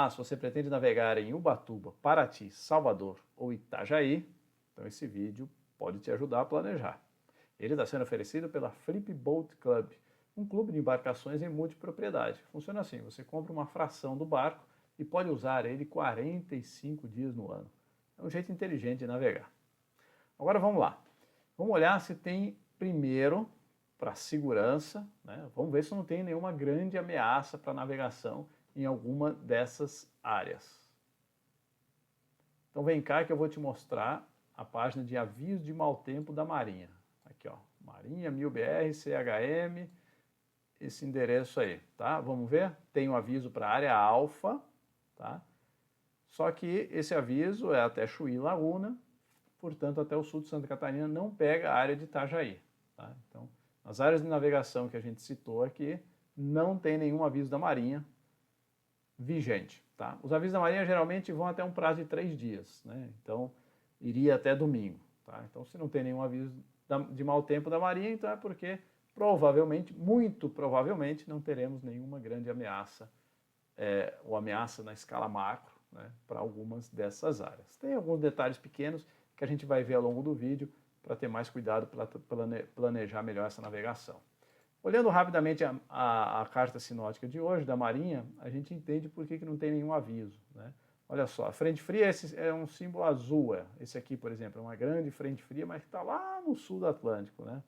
Mas se você pretende navegar em Ubatuba, Paraty, Salvador ou Itajaí, então esse vídeo pode te ajudar a planejar. Ele está sendo oferecido pela Flip Boat Club, um clube de embarcações em multipropriedade. Funciona assim, você compra uma fração do barco e pode usar ele 45 dias no ano. É um jeito inteligente de navegar. Agora vamos lá. Vamos olhar se tem, primeiro, para segurança, né? Vamos ver se não tem nenhuma grande ameaça para navegação em alguma dessas áreas. Então vem cá que eu vou te mostrar a página de aviso de mau tempo da Marinha. Aqui, ó, Marinha 1000BR CHM, esse endereço aí, tá? Vamos ver? Tem um aviso para a área alfa, tá? Só que esse aviso é até Chuí Laguna, portanto até o sul de Santa Catarina não pega a área de Itajaí, tá? Então, as áreas de navegação que a gente citou aqui não tem nenhum aviso da Marinha vigente, tá? Os avisos da Marinha geralmente vão até um prazo de 3 dias, né? Então, iria até domingo, tá? Então, se não tem nenhum aviso de mau tempo da Marinha, então é porque provavelmente, muito provavelmente, não teremos nenhuma grande ameaça, ou ameaça na escala macro, né, para algumas dessas áreas. Tem alguns detalhes pequenos que a gente vai ver ao longo do vídeo para ter mais cuidado para planejar melhor essa navegação. Olhando rapidamente a carta sinótica de hoje, da Marinha, a gente entende por que não tem nenhum aviso, né? Olha só, a frente fria é um símbolo azul. Esse aqui, por exemplo, é uma grande frente fria, mas que está lá no sul do Atlântico, né?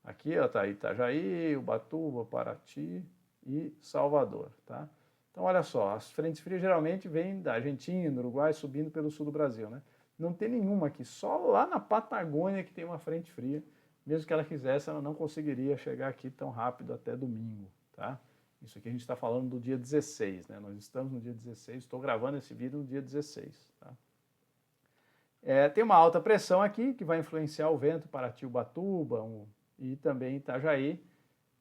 Aqui está Itajaí, Ubatuba, Paraty e Salvador, tá? Então, olha só, as frentes frias geralmente vêm da Argentina, do Uruguai, subindo pelo sul do Brasil, né? Não tem nenhuma aqui, só lá na Patagônia que tem uma frente fria. Mesmo que ela quisesse, ela não conseguiria chegar aqui tão rápido até domingo, tá? Isso aqui a gente está falando do dia 16, né? Nós estamos no dia 16, estou gravando esse vídeo no dia 16, tá? Tem uma alta pressão aqui que vai influenciar o vento para Ubatuba e também Itajaí.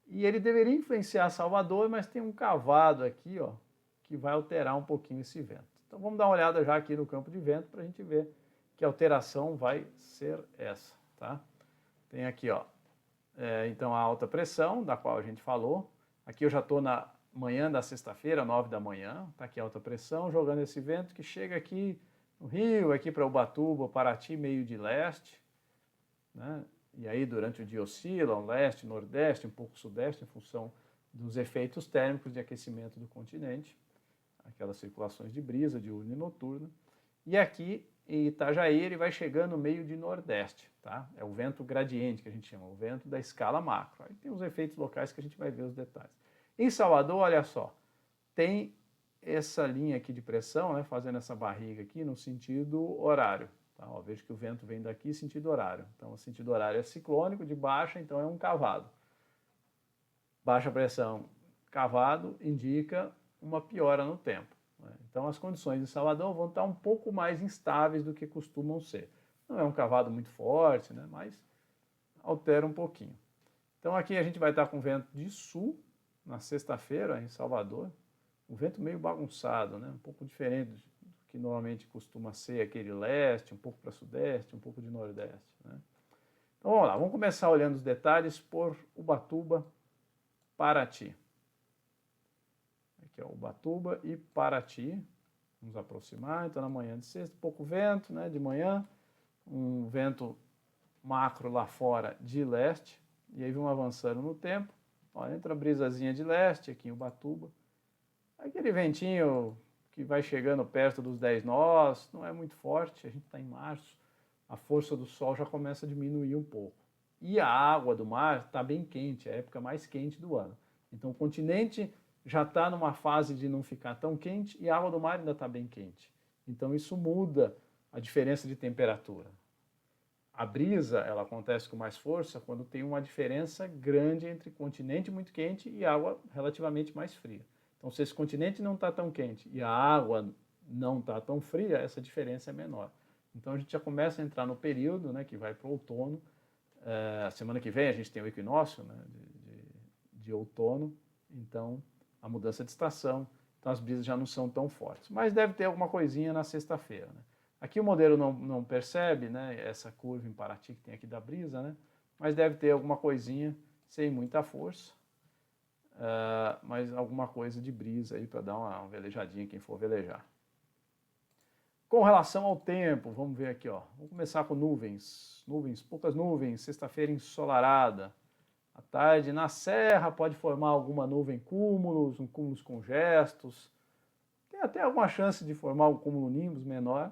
E ele deveria influenciar Salvador, mas tem um cavado aqui, ó, que vai alterar um pouquinho esse vento. Então vamos dar uma olhada já aqui no campo de vento para a gente ver que alteração vai ser essa, tá? Tem aqui, ó, então a alta pressão, da qual a gente falou. Aqui eu já estou na manhã da sexta-feira, 9 da manhã, tá aqui a alta pressão, jogando esse vento que chega aqui no Rio, aqui para Ubatuba, Paraty, meio de leste, né? E aí durante o dia oscilam leste, nordeste, um pouco sudeste, em função dos efeitos térmicos de aquecimento do continente, aquelas circulações de brisa, diurna e noturna. E aqui em Itajaí ele vai chegando no meio de nordeste, tá? É o vento gradiente que a gente chama, o vento da escala macro. Aí tem os efeitos locais que a gente vai ver os detalhes. Em Salvador, olha só, tem essa linha aqui de pressão, né, fazendo essa barriga aqui no sentido horário. Tá? Ó, vejo que o vento vem daqui sentido horário. Então o sentido horário é ciclônico, de baixa, então é um cavado. Baixa pressão, cavado, indica uma piora no tempo. Então as condições em Salvador vão estar um pouco mais instáveis do que costumam ser. Não é um cavado muito forte, né, mas altera um pouquinho. Então aqui a gente vai estar com vento de sul, na sexta-feira em Salvador, um vento meio bagunçado, né, um pouco diferente do que normalmente costuma ser aquele leste, um pouco para sudeste, um pouco de nordeste, né. Então vamos lá, vamos começar olhando os detalhes por Ubatuba, Paraty. Aqui é Ubatuba e Paraty. Vamos aproximar, então na manhã de sexta, pouco vento, né, de manhã, um vento macro lá fora de leste, e aí vamos avançando no tempo. Ó, entra a brisazinha de leste aqui em Ubatuba. Aquele ventinho que vai chegando perto dos 10 nós, não é muito forte, a gente está em março, a força do sol já começa a diminuir um pouco. E a água do mar está bem quente, é a época mais quente do ano. Então o continente já está numa fase de não ficar tão quente e a água do mar ainda está bem quente. Então isso muda a diferença de temperatura. A brisa, ela acontece com mais força quando tem uma diferença grande entre continente muito quente e água relativamente mais fria. Então se esse continente não está tão quente e a água não está tão fria, essa diferença é menor. Então a gente já começa a entrar no período, né, que vai para o outono. A semana que vem a gente tem o equinócio, né, de outono, então a mudança de estação, então as brisas já não são tão fortes. Mas deve ter alguma coisinha na sexta-feira, né? Aqui o modelo não percebe, né, essa curva em Paraty que tem aqui da brisa, né, mas deve ter alguma coisinha sem muita força. mas alguma coisa de brisa aí para dar uma velejadinha quem for velejar. Com relação ao tempo, vamos ver aqui, ó. Vamos começar com nuvens. Nuvens, poucas nuvens, sexta-feira ensolarada. À tarde, na serra, pode formar alguma nuvem cúmulos, um cúmulos congestos. Tem até alguma chance de formar um cúmulo nimbus menor,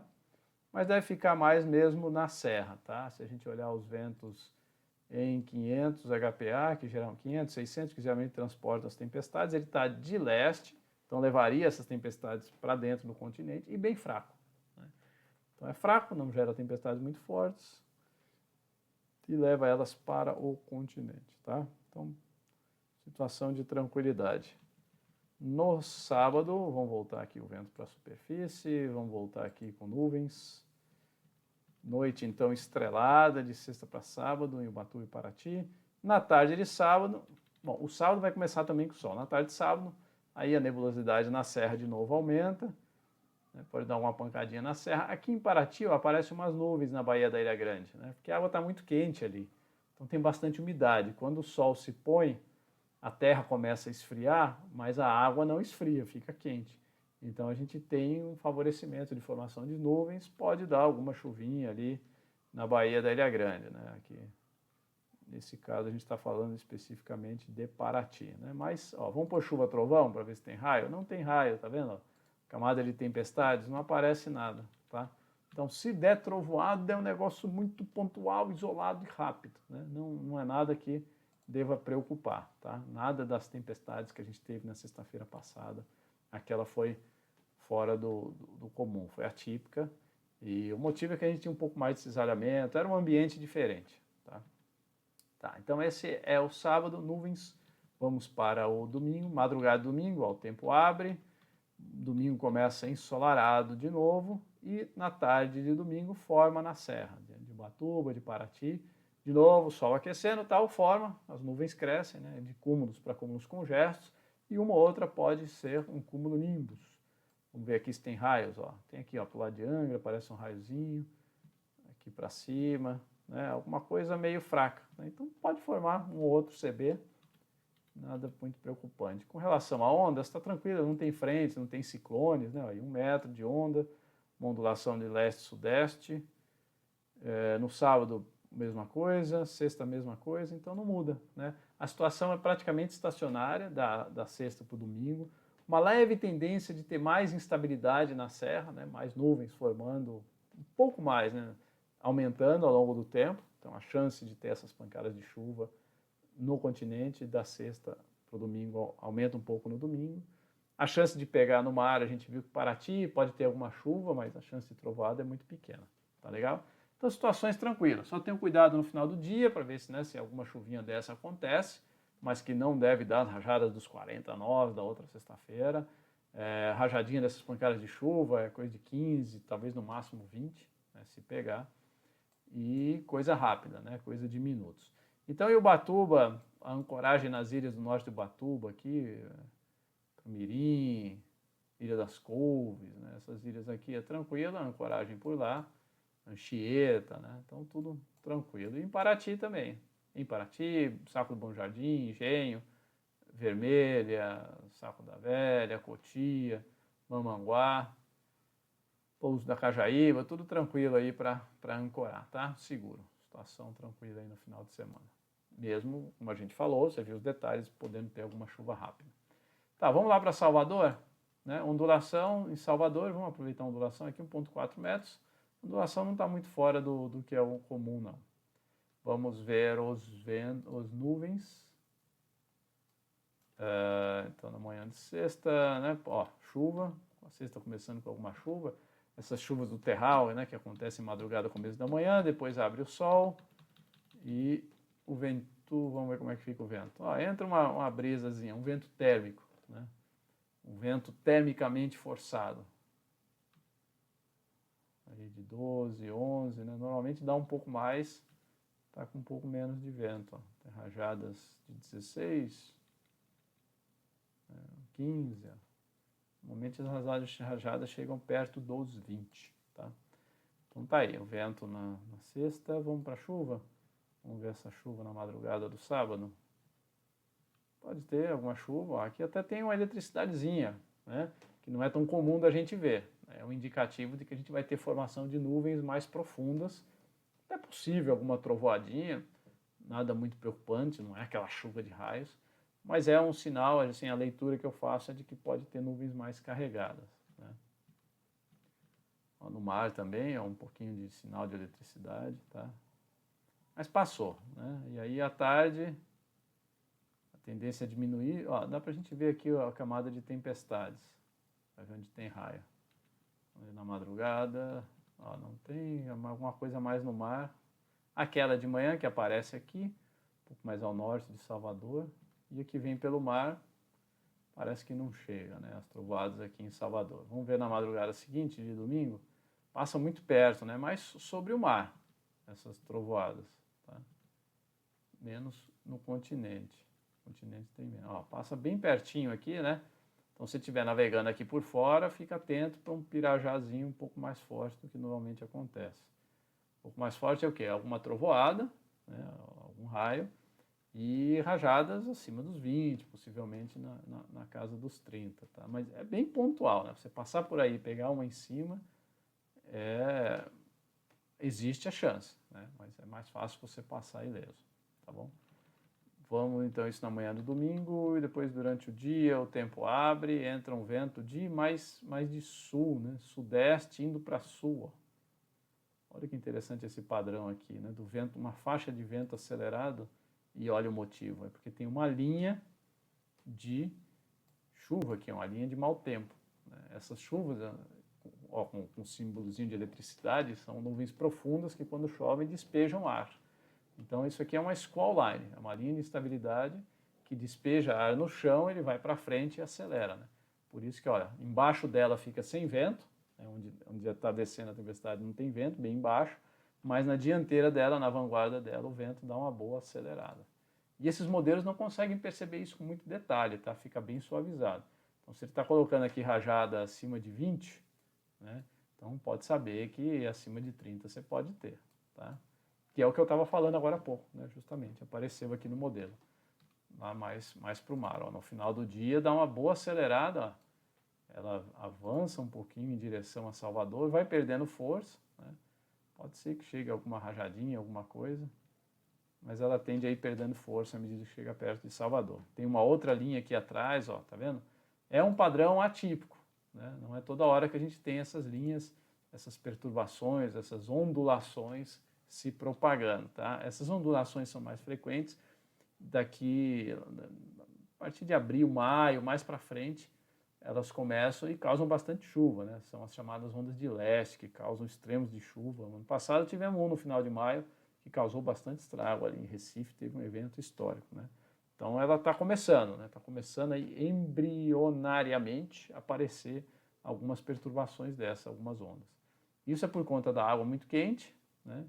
mas deve ficar mais mesmo na serra, tá? Se a gente olhar os ventos em 500 HPA, que geram 500, 600, que geralmente transportam as tempestades, ele está de leste, então levaria essas tempestades para dentro do continente e bem fraco. Né? Então é fraco, não gera tempestades muito fortes e leva elas para o continente, tá? Então, situação de tranquilidade. No sábado, vamos voltar aqui o vento para a superfície, vamos voltar aqui com nuvens. Noite, então, estrelada, de sexta para sábado, em Ubatuba e Paraty. Na tarde de sábado, bom, o sábado vai começar também com sol. Na tarde de sábado, aí a nebulosidade na serra de novo aumenta, né, pode dar uma pancadinha na serra. Aqui em Paraty, ó, aparecem umas nuvens na Baía da Ilha Grande, né, porque a água está muito quente ali. Então tem bastante umidade. Quando o sol se põe, a terra começa a esfriar, mas a água não esfria, fica quente. Então a gente tem um favorecimento de formação de nuvens, pode dar alguma chuvinha ali na Baía da Ilha Grande, né? Aqui, nesse caso a gente está falando especificamente de Paraty, né? Mas ó, vamos pôr chuva trovão para ver se tem raio? Não tem raio, tá vendo? Camada de tempestades, não aparece nada, tá? Então se der trovoado, é um negócio muito pontual, isolado e rápido, né? Não é nada que deva preocupar, tá? Nada das tempestades que a gente teve na sexta-feira passada, aquela foi fora do comum, foi atípica, e o motivo é que a gente tinha um pouco mais de cisalhamento, era um ambiente diferente, tá? Tá, então esse é o sábado, nuvens, vamos para o domingo, madrugada de domingo, ó, o tempo abre, domingo começa ensolarado de novo, e na tarde de domingo forma na serra, de Ubatuba, de Paraty, de novo, sol aquecendo, tal forma, as nuvens crescem, né, de cúmulos para cúmulos congestos, e uma ou outra pode ser um cúmulo nimbus. Vamos ver aqui se tem raios, ó. Tem aqui, ó, pro lado de Angra, parece um raiozinho, aqui para cima, né, alguma coisa meio fraca. Né? Então pode formar um ou outro CB, nada muito preocupante. Com relação a ondas, está tranquilo, não tem frentes, não tem ciclones, né, aí 1 metro de onda, uma ondulação de leste-sudeste. No sábado, mesma coisa, sexta, mesma coisa, então não muda. Né? A situação é praticamente estacionária, da sexta para o domingo, uma leve tendência de ter mais instabilidade na serra, né? Mais nuvens formando, um pouco mais, né? Aumentando ao longo do tempo, então a chance de ter essas pancadas de chuva no continente da sexta para o domingo aumenta um pouco no domingo. A chance de pegar no mar, a gente viu que Paraty pode ter alguma chuva, mas a chance de trovoada é muito pequena, tá legal? Então, situações tranquilas. Só tenham cuidado no final do dia para ver se, né, se alguma chuvinha dessa acontece, mas que não deve dar rajadas dos 49 da outra sexta-feira. Rajadinha dessas pancadas de chuva é coisa de 15, talvez no máximo 20, né, se pegar. E coisa rápida, né, coisa de minutos. Então, em Ubatuba, a ancoragem nas ilhas do norte de Ubatuba, aqui, Mirim, Ilha das Couves, né, essas ilhas aqui é tranquila, a ancoragem por lá. Anchieta, né? Então tudo tranquilo. E em Paraty também. Em Paraty, Saco do Bom Jardim, Engenho, Vermelha, Saco da Velha, Cotia, Mamanguá, Pouso da Cajaíba, tudo tranquilo aí para ancorar, tá? Seguro. Situação tranquila aí no final de semana. Mesmo, como a gente falou, você viu os detalhes, podendo ter alguma chuva rápida. Tá, vamos lá para Salvador, né? Ondulação em Salvador, vamos aproveitar a ondulação aqui, 1,4 metros. A ondulação não está muito fora do que é o comum, não. Vamos ver os nuvens. Então, na manhã de sexta, né? Ó, chuva. A sexta começando com alguma chuva. Essas chuvas do terral, né? Que acontecem em madrugada, começo da manhã. Depois abre o sol. E o vento, vamos ver como é que fica o vento. Ó, entra uma brisazinha, um vento térmico, né? Um vento termicamente forçado. Aí de 12, 11, né? Normalmente dá um pouco mais, tá com um pouco menos de vento. Ó. Tem rajadas de 16, 15. Ó. Normalmente as rajadas chegam perto dos 20. Tá? Então tá aí, o vento na sexta. Vamos para a chuva? Vamos ver essa chuva na madrugada do sábado. pode ter alguma chuva. Ó, aqui até tem uma eletricidadezinha, né? Que não é tão comum da gente ver. É um indicativo de que a gente vai ter formação de nuvens mais profundas. É possível alguma trovoadinha, nada muito preocupante, não é aquela chuva de raios, mas é um sinal, assim, a leitura que eu faço é de que pode ter nuvens mais carregadas, né? Ó, no mar também é um pouquinho de sinal de eletricidade, tá? Mas passou, né? E aí à tarde a tendência é diminuir. Ó, dá pra gente ver aqui a camada de tempestades, vai ver onde tem raio. Na madrugada, ó, não tem alguma coisa mais no mar. Aquela de manhã que aparece aqui, um pouco mais ao norte de Salvador, e a que vem pelo mar, parece que não chega, né? As trovoadas aqui em Salvador. Vamos ver na madrugada seguinte, de domingo, passa muito perto, né? Mais sobre o mar, essas trovoadas, tá? Menos no continente. O continente tem menos. Ó, passa bem pertinho aqui, né? Então, se estiver navegando aqui por fora, fica atento para um pirajazinho um pouco mais forte do que normalmente acontece. Um pouco mais forte é o quê? Alguma trovoada, né? Algum raio, e rajadas acima dos 20, possivelmente na casa dos 30, tá? Mas é bem pontual, né? Você passar por aí e pegar uma em cima, existe a chance, né? Mas é mais fácil você passar ileso, tá bom? Vamos então isso na manhã do domingo e depois durante o dia o tempo abre, entra um vento de mais de sul, né? Sudeste indo para sul. Ó. Olha que interessante esse padrão aqui, né? Do vento, uma faixa de vento acelerado e olha o motivo, é porque tem uma linha de chuva aqui, uma linha de mau tempo. Né? Essas chuvas, ó, com um símbolozinho de eletricidade, são nuvens profundas que quando chovem despejam ar. Então isso aqui é uma squall line, é uma linha de estabilidade que despeja ar no chão, ele vai para frente e acelera, né? Por isso que, olha, embaixo dela fica sem vento, né, onde está descendo a tempestade não tem vento, bem embaixo, mas na dianteira dela, na vanguarda dela, o vento dá uma boa acelerada. E esses modelos não conseguem perceber isso com muito detalhe, tá? Fica bem suavizado. Então, se ele está colocando aqui rajada acima de 20, né, então pode saber que acima de 30 você pode ter, tá? Que é o que eu estava falando agora há pouco, né? Justamente, apareceu aqui no modelo, lá mais para o mar. Ó. No final do dia dá uma boa acelerada, ó. Ela avança um pouquinho em direção a Salvador, vai perdendo força, né? Pode ser que chegue alguma rajadinha, alguma coisa, mas ela tende a ir perdendo força à medida que chega perto de Salvador. Tem uma outra linha aqui atrás, ó, tá vendo? É um padrão atípico, né? Não é toda hora que a gente tem essas linhas, essas perturbações, essas ondulações se propagando, tá? Essas ondulações são mais frequentes daqui a partir de abril, maio, mais para frente, elas começam e causam bastante chuva, né? São as chamadas ondas de leste, que causam extremos de chuva. No ano passado tivemos um no final de maio que causou bastante estrago ali em Recife, teve um evento histórico, né? Então ela está começando, né? Está começando aí embrionariamente a aparecer algumas perturbações dessas, algumas ondas. Isso é por conta da água muito quente, né?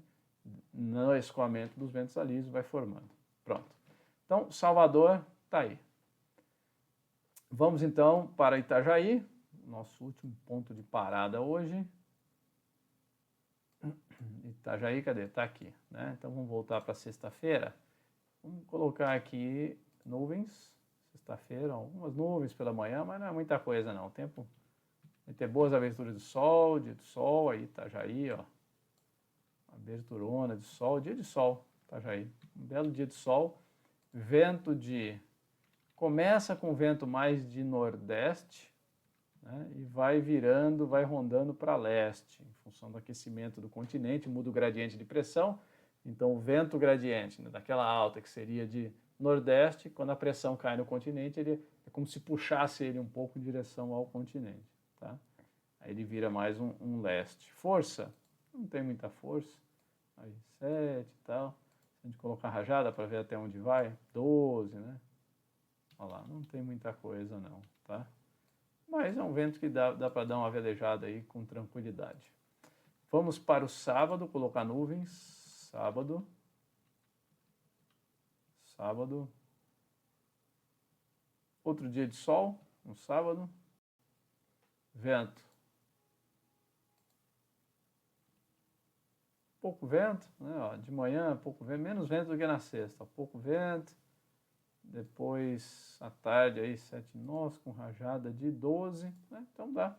No escoamento dos ventos alísios vai formando. Pronto. Então, Salvador está aí. Vamos então para Itajaí, nosso último ponto de parada hoje. Itajaí, cadê? Está aqui, né? Então vamos voltar para sexta-feira. Vamos colocar aqui nuvens. Sexta-feira, algumas nuvens pela manhã, mas não é muita coisa não. O tempo vai ter boas aberturas de sol, dia de sol, aí Itajaí, ó. Aberturona de sol, dia de sol, Itajaí. Um belo dia de sol. Vento de... Começa com vento mais de nordeste, né, e vai virando, vai rondando para leste, em função do aquecimento do continente, muda o gradiente de pressão. Então, o vento gradiente, né, daquela alta que seria de nordeste, quando a pressão cai no continente, ele é como se puxasse ele um pouco em direção ao continente. Tá? Aí ele vira mais um leste. Força? Não tem muita força. Aí 7 e tal. Se a gente colocar rajada para ver até onde vai, 12, né? Olha lá, não tem muita coisa não, tá? Mas é um vento que dá para dar uma velejada aí com tranquilidade. Vamos para o sábado, colocar nuvens. Sábado. Sábado. Outro dia de sol, no sábado. Vento. Pouco vento, né? Ó, de manhã, pouco vento, menos vento do que na sexta. Pouco vento. Depois, à tarde, aí 7 nós com rajada de 12, né? Então dá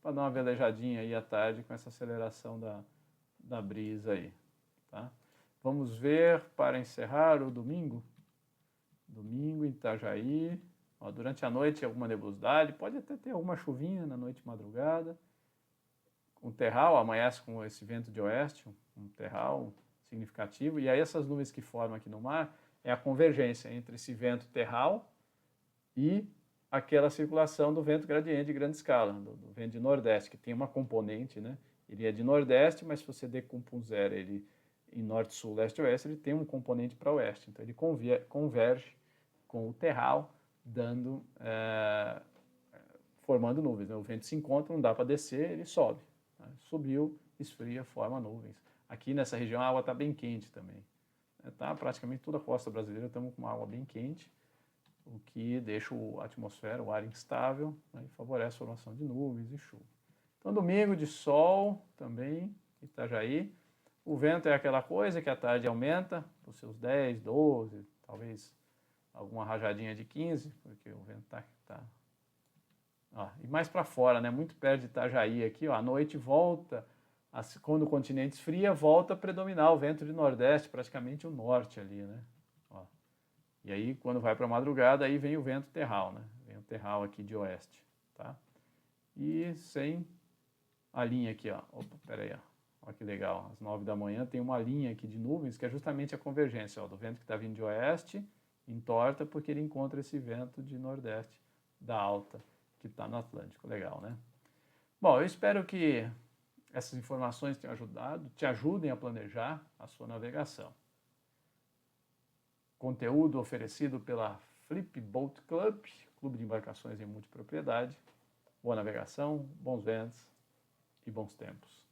para dar uma velejadinha aí à tarde com essa aceleração da brisa aí, tá? Vamos ver, para encerrar, o domingo. Domingo em Itajaí, ó, durante a noite alguma nebulosidade, pode até ter alguma chuvinha na noite e madrugada. O terral amanhece com esse vento de oeste, um terral significativo, e aí essas nuvens que formam aqui no mar é a convergência entre esse vento terral e aquela circulação do vento gradiente de grande escala, do vento de nordeste, que tem uma componente, né? Ele é de nordeste, mas se você decompuser ele em norte, sul, leste e oeste, ele tem um componente para oeste. Então ele converge com o terral, dando, formando nuvens, né? O vento se encontra, não dá para descer, ele sobe. Né? Subiu, esfria, forma nuvens. Aqui nessa região a água está bem quente também. Tá? Praticamente toda a costa brasileira estamos com uma água bem quente, o que deixa a atmosfera, o ar instável, né, e favorece a formação de nuvens e chuva. Então, domingo de sol também, Itajaí. O vento é aquela coisa que à tarde aumenta, os seus 10, 12, talvez alguma rajadinha de 15, porque o vento está... E mais para fora, né, muito perto de Itajaí aqui, ó, à noite volta, quando o continente esfria, volta a predominar o vento de nordeste, praticamente o norte ali, né? Ó. E aí, quando vai para a madrugada, aí vem o vento terral, né? Vem o terral aqui de oeste, tá? E sem a linha aqui, ó. Opa, peraí, ó. Olha que legal. Às 9 da manhã tem uma linha aqui de nuvens, que é justamente a convergência, ó, do vento que está vindo de oeste, entorta, porque ele encontra esse vento de nordeste da alta, que está no Atlântico. Legal, né? Bom, eu espero que essas informações tenham ajudado, te ajudem a planejar a sua navegação. Conteúdo oferecido pela Flip Boat Club, clube de embarcações em multipropriedade. Boa navegação, bons ventos e bons tempos.